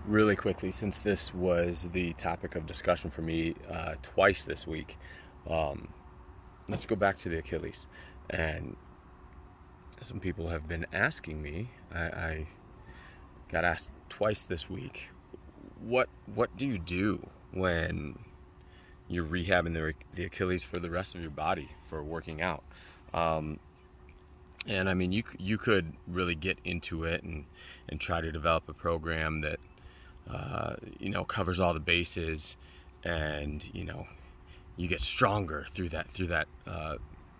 Really quickly, since this was the topic of discussion for me twice this week, um, let's go back to the Achilles. And some people have been asking me. I got asked twice this week. What do you do when you're rehabbing the Achilles for the rest of your body for working out? Um, and I mean, you could really get into it and try to develop a program that covers all the bases, and you get stronger through that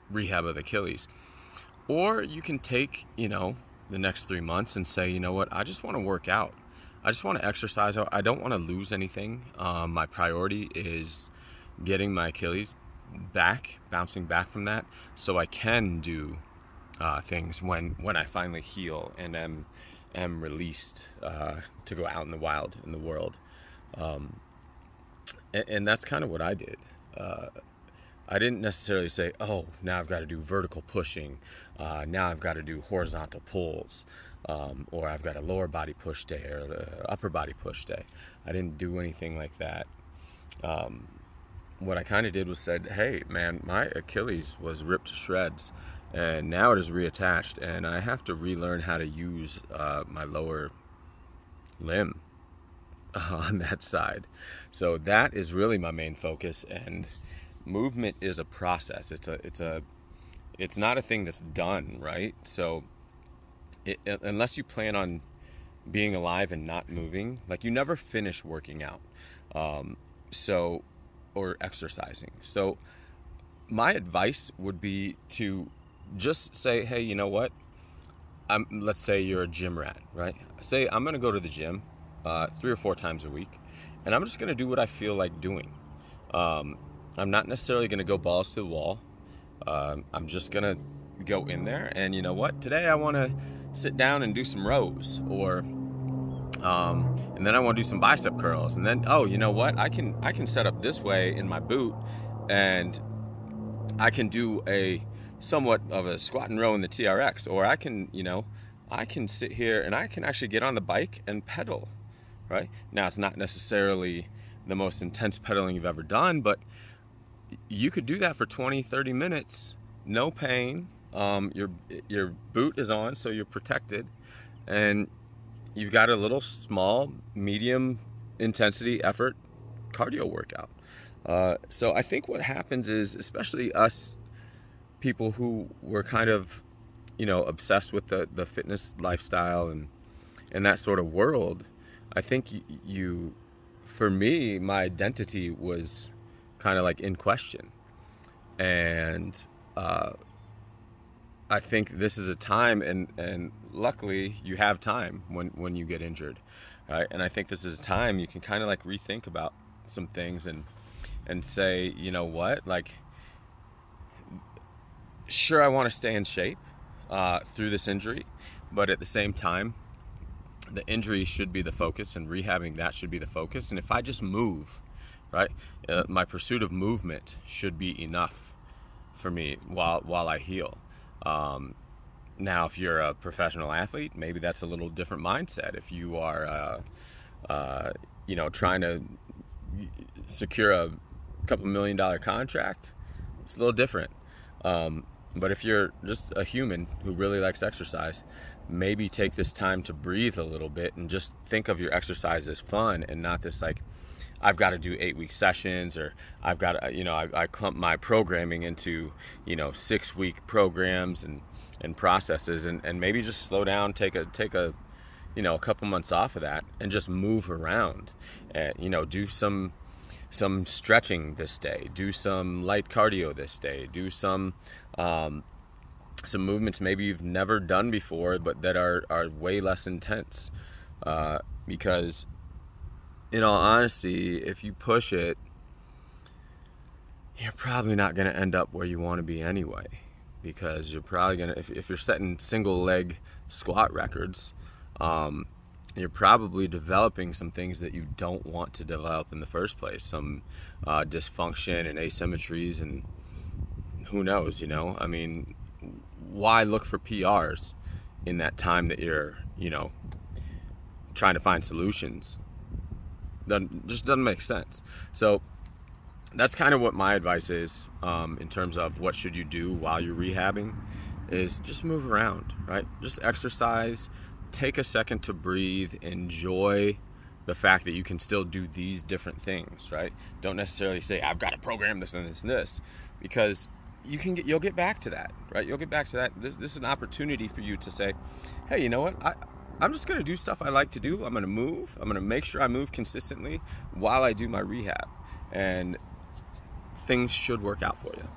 rehab of the Achilles. Or you can take the next 3 months and say, you know what, I just want to work out. I just want to exercise. I don't want to lose anything. My priority is getting my Achilles back, bouncing back from that, so I can do things when I finally heal and am released to go out in the wild, in the world. And that's kind of what I did. I didn't necessarily say, oh, now I've got to do vertical pushing, now I've got to do horizontal pulls, or I've got a lower body push day or the upper body push day. I didn't do anything like that. What I kind of did was said, hey man, my Achilles was ripped to shreds, and now it is reattached, and I have to relearn how to use my lower limb on that side. So that is really my main focus. And movement is a process. It's not a thing that's done, right? So unless you plan on being alive and not moving, like, you never finish working out, or exercising. So my advice would be to just say, hey, you know what? Let's say you're a gym rat, right? Say I'm going to go to the gym 3 or 4 times a week, and I'm just going to do what I feel like doing. I'm not necessarily going to go balls to the wall. I'm just going to go in there, and you know what? Today I want to sit down and do some rows, or and then I want to do some bicep curls, and then, oh, you know what? I can set up this way in my boot, and I can do a somewhat of a squat and row in the TRX, or I can sit here and I can actually get on the bike and pedal, right? Now, it's not necessarily the most intense pedaling you've ever done, but you could do that for 20-30 minutes, no pain. Your boot is on, so you're protected, and you've got a little small, medium intensity effort cardio workout. So I think what happens is, especially us people who were kind of, obsessed with the fitness lifestyle and that sort of world, I think for me, my identity was kind of like in question. And I think this is a time, and luckily you have time when you get injured, right? And I think this is a time you can kind of like rethink about some things and say, you know what, like, sure, I want to stay in shape through this injury, but at the same time, the injury should be the focus, and rehabbing that should be the focus. And if I just move, right, my pursuit of movement should be enough for me while I heal. Now, if you're a professional athlete, maybe that's a little different mindset. If you are, trying to secure a couple $1 million contract, it's a little different. But if you're just a human who really likes exercise, maybe take this time to breathe a little bit and just think of your exercise as fun, and not this like, I've got to do 8-week sessions, or I've got to, I clump my programming into, 6-week programs and processes, and maybe just slow down, take a a couple months off of that, and just move around, and, do some stretching this day, do some light cardio this day, do some movements maybe you've never done before, but that are way less intense, because in all honesty, if you push it, you're probably not going to end up where you want to be anyway, because you're probably going to, if you're setting single leg squat records, you're probably developing some things that you don't want to develop in the first place, some dysfunction and asymmetries, and who knows, I mean, why look for PRs in that time that you're, trying to find solutions? That just doesn't make sense. So that's kind of what my advice is, in terms of what should you do while you're rehabbing, is just move around, right? Just exercise, take a second to breathe, enjoy the fact that you can still do these different things, right? Don't necessarily say, I've got to program this and this and this, because you'll get back to that, right? You'll get back to that. This is an opportunity for you to say, hey, you know what? I'm just going to do stuff I like to do. I'm going to move. I'm going to make sure I move consistently while I do my rehab. And things should work out for you.